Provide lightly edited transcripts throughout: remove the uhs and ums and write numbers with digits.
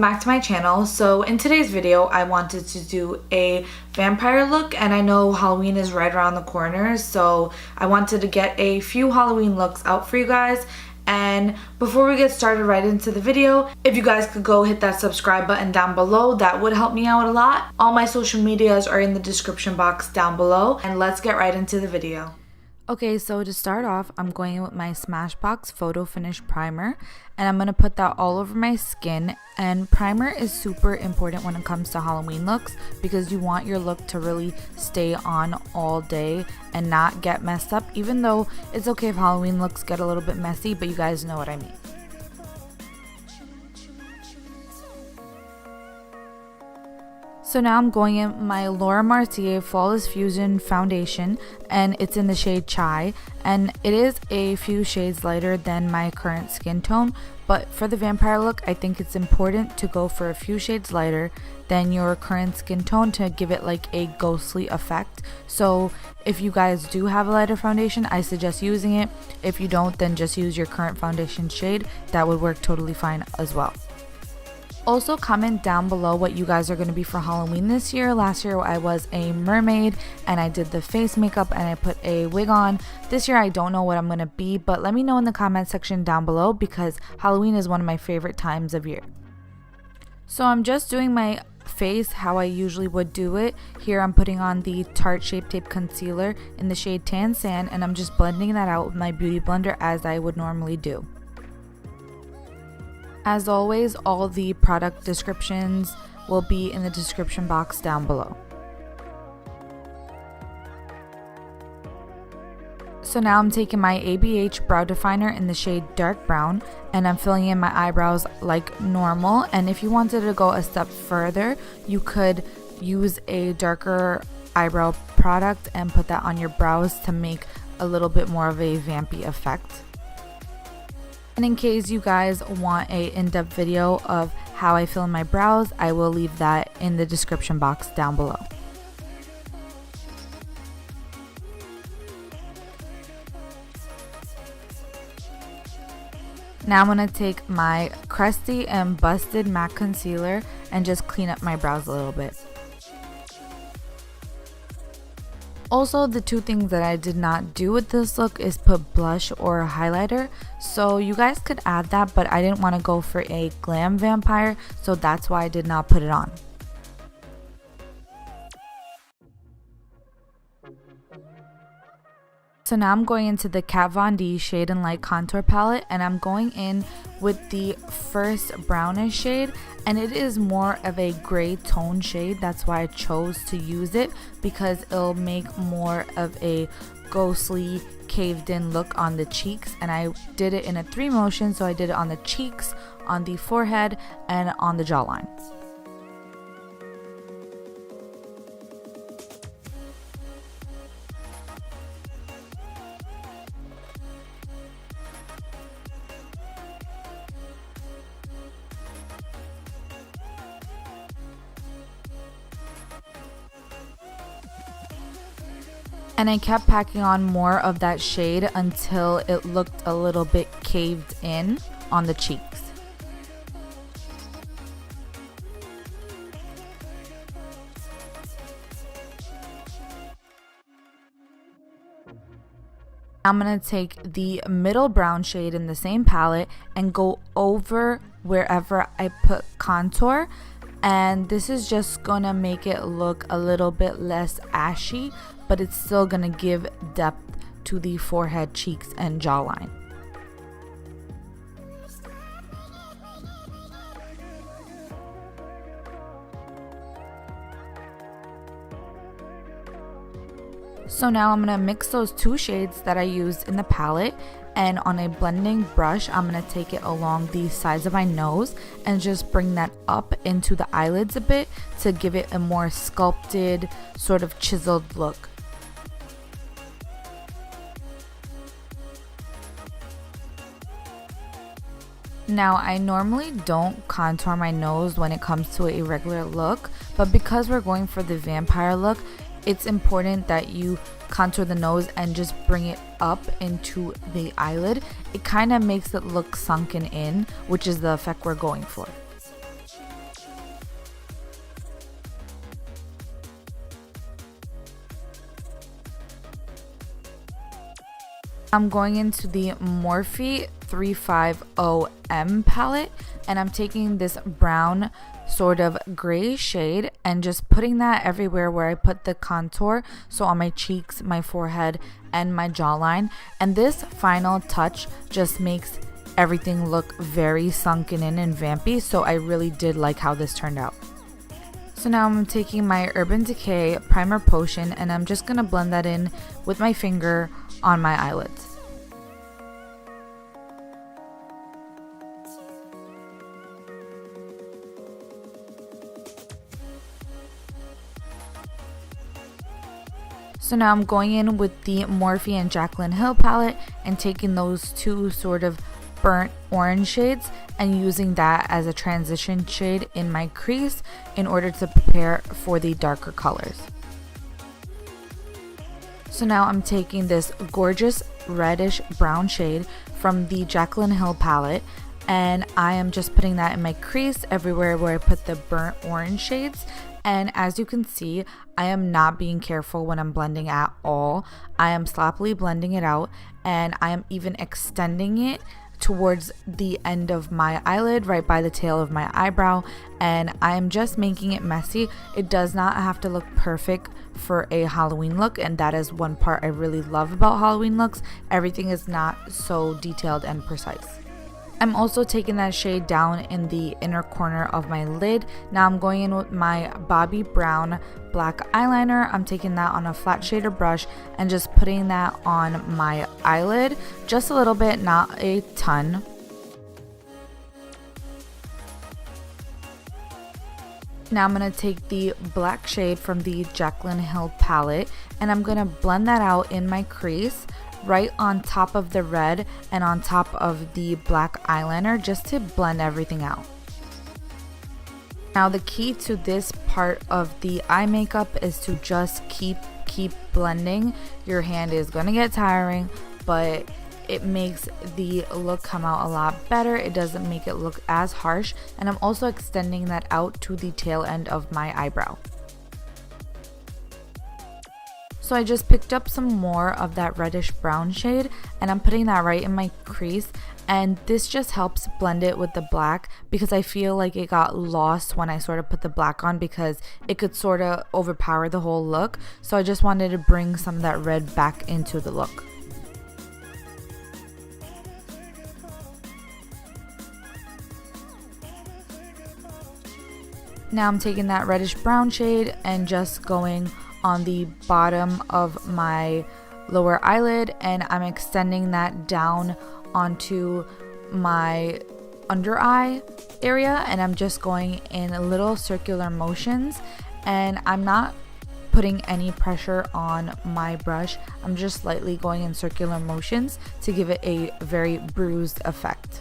back to my channel. So in today's video I wanted to do a vampire look, and I know Halloween is right around the corner, so I wanted to get a few Halloween looks out for you guys. And before we get started right into the video, if you guys could go hit that subscribe button down below, that would help me out a lot. All my social medias are in the description box down below, and let's get right into the video. Okay, so to start off, I'm going in with my Smashbox Photo Finish Primer, and I'm going to put that all over my skin. And primer is super important when it comes to Halloween looks because you want your look to really stay on all day and not get messed up, even though it's okay if Halloween looks get a little bit messy, but you guys know what I mean. So now I'm going in my Mercier Flawless Fusion Foundation, and it's in the shade Chai, and it is a few shades lighter than my current skin tone, but for the vampire look I think it's important to go for a few shades lighter than your current skin tone to give it like a ghostly effect. So if you guys do have a lighter foundation, I suggest using it. If you don't, then just use your current foundation shade. That would work totally fine as well. Also, comment down below what you guys are going to be for Halloween this year. Last year I was a mermaid and I did the face makeup and I put a wig on. This year I don't know what I'm going to be, but let me know in the comment section down below because Halloween is one of my favorite times of year. So I'm just doing my face how I usually would do it. Here I'm putting on the Tarte Shapetape Concealer in the shade Tan Sand, and I'm just blending that out with my beauty blender as I would normally do. As always, all the product descriptions will be in the description box down below. So now I'm taking my ABH brow definer in the shade Dark Brown, and I'm filling in my eyebrows like normal. And if you wanted to go a step further, you could use a darker eyebrow product and put that on your brows to make a little bit more of a vampy effect. And in case you guys want a in-depth video of how I fill in my brows, I will leave that in the description box down below. Now I'm going to take my crusty and busted MAC concealer and just clean up my brows a little bit. Also, the two things that I did not do with this look is put blush or highlighter, so you guys could add that, but I didn't want to go for a glam vampire, so that's why I did not put it on. So now I'm going into the Kat Von D Shade and Light Contour Palette, and I'm going in with the first brownish shade, and it is more of a gray tone shade. That's why I chose to use it, because it'll make more of a ghostly caved in look on the cheeks. And I did it in a 3 motion, so I did it on the cheeks, on the forehead, and on the jawline. And I kept packing on more of that shade until it looked a little bit caved in on the cheeks. I'm going to take the middle brown shade in the same palette and go over wherever I put contour. And this is just going to make it look a little bit less ashy, but it's still going to give depth to the forehead, cheeks, and jawline. So now I'm going to mix those two shades that I used in the palette, and on a blending brush I'm going to take it along the sides of my nose and just bring that up into the eyelids a bit to give it a more sculpted, sort of chiseled look. Now, I normally don't contour my nose when it comes to a regular look, but because we're going for the vampire look, it's important that you contour the nose and just bring it up into the eyelid. It kind of makes it look sunken in, which is the effect we're going for. I'm going into the Morphe 350M palette, and I'm taking this brown sort of gray shade and just putting that everywhere where I put the contour, so on my cheeks, my forehead, and my jawline. And this final touch just makes everything look very sunken in and vampy, so I really did like how this turned out. So now I'm taking my Urban Decay Primer Potion, and I'm just going to blend that in with my finger on my eyelids. So now I'm going in with the Morphe and Jaclyn Hill palette and taking those two sort of burnt orange shades and using that as a transition shade in my crease in order to prepare for the darker colors. So now I'm taking this gorgeous reddish brown shade from the Jaclyn Hill palette, and I am just putting that in my crease everywhere where I put the burnt orange shades. And as you can see, I am not being careful when I'm blending at all. I am sloppily blending it out, and I am even extending it towards the end of my eyelid, right by the tail of my eyebrow, and I am just making it messy. It does not have to look perfect for a Halloween look, and that is one part I really love about Halloween looks. Everything is not so detailed and precise. I'm also taking that shade down in the inner corner of my lid. Now I'm going in with my Bobbi brown black eyeliner. I'm taking that on a flat shader brush and just putting that on my eyelid. Just a little bit, not a ton. Now I'm going to take the black shade from the Jaclyn Hill palette, and I'm going to blend that out in my crease right on top of the red and on top of the black eyeliner, just to blend everything out. Now the key to this part of the eye makeup is to just keep blending. Your hand is going to get tiring, but it makes the look come out a lot better. It doesn't make it look as harsh, and I'm also extending that out to the tail end of my eyebrow. So I just picked up some more of that reddish brown shade, and I'm putting that right in my crease, and this just helps blend it with the black, because I feel like it got lost when I sort of put the black on, because it could sort of overpower the whole look. So I just wanted to bring some of that red back into the look. Now I'm taking that reddish brown shade and just going on the bottom of my lower eyelid, and I'm extending that down onto my under eye area, and I'm just going in little circular motions, and I'm not putting any pressure on my brush. I'm just slightly going in circular motions to give it a very bruised effect.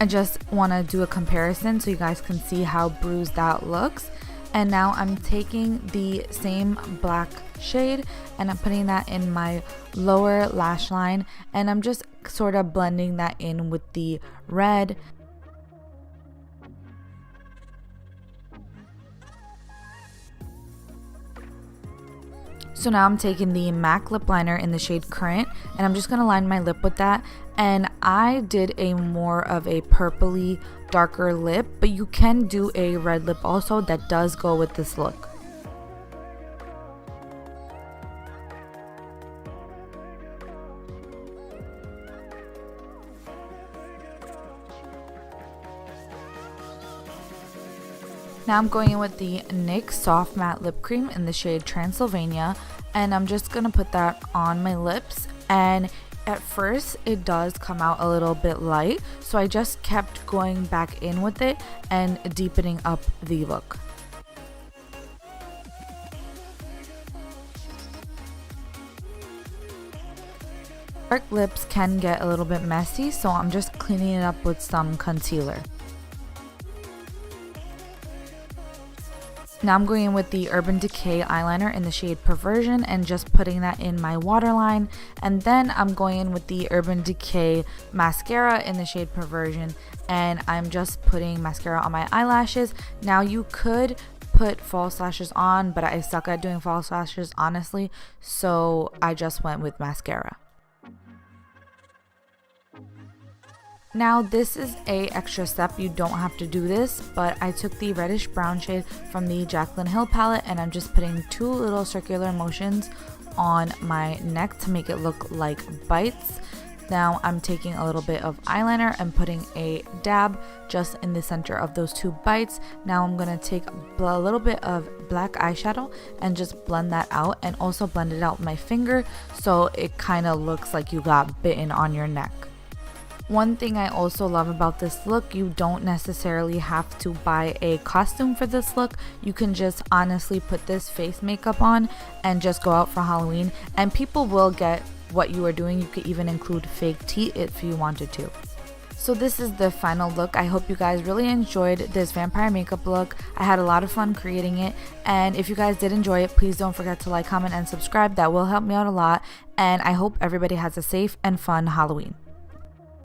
I just want to do a comparison so you guys can see how bruised that looks. And now I'm taking the same black shade and I'm putting that in my lower lash line, and I'm just sort of blending that in with the red. So now I'm taking the MAC lip liner in the shade Currant, and I'm just going to line my lip with that. And I did a more of a purpley darker lip, but you can do a red lip also that does go with this look. Now I'm going in with the NYX Soft Matte Lip Cream in the shade Transylvania, and I'm just going to put that on my lips. And at first it does come out a little bit light, so I just kept going back in with it and deepening up the look. Dark lips can get a little bit messy, so I'm just cleaning it up with some concealer. Now I'm going in with the Urban Decay eyeliner in the shade Perversion and just putting that in my waterline. And then I'm going in with the Urban Decay mascara in the shade Perversion, and I'm just putting mascara on my eyelashes. Now you could put false lashes on, but I suck at doing false lashes honestly, so I just went with mascara. Now this is a extra step, you don't have to do this, but I took the reddish brown shade from the Jaclyn Hill palette and I'm just putting 2 little circular motions on my neck to make it look like bites. Now I'm taking a little bit of eyeliner and putting a dab just in the center of those 2 bites. Now I'm going to take a little bit of black eyeshadow and just blend that out, and also blend it out with my finger so it kind of looks like you got bitten on your neck. One thing I also love about this look, you don't necessarily have to buy a costume for this look. You can just honestly put this face makeup on and just go out for Halloween, and people will get what you are doing. You could even include fake teeth if you wanted to. So this is the final look. I hope you guys really enjoyed this vampire makeup look. I had a lot of fun creating it, and if you guys did enjoy it, please don't forget to like, comment, and subscribe. That will help me out a lot, and I hope everybody has a safe and fun Halloween.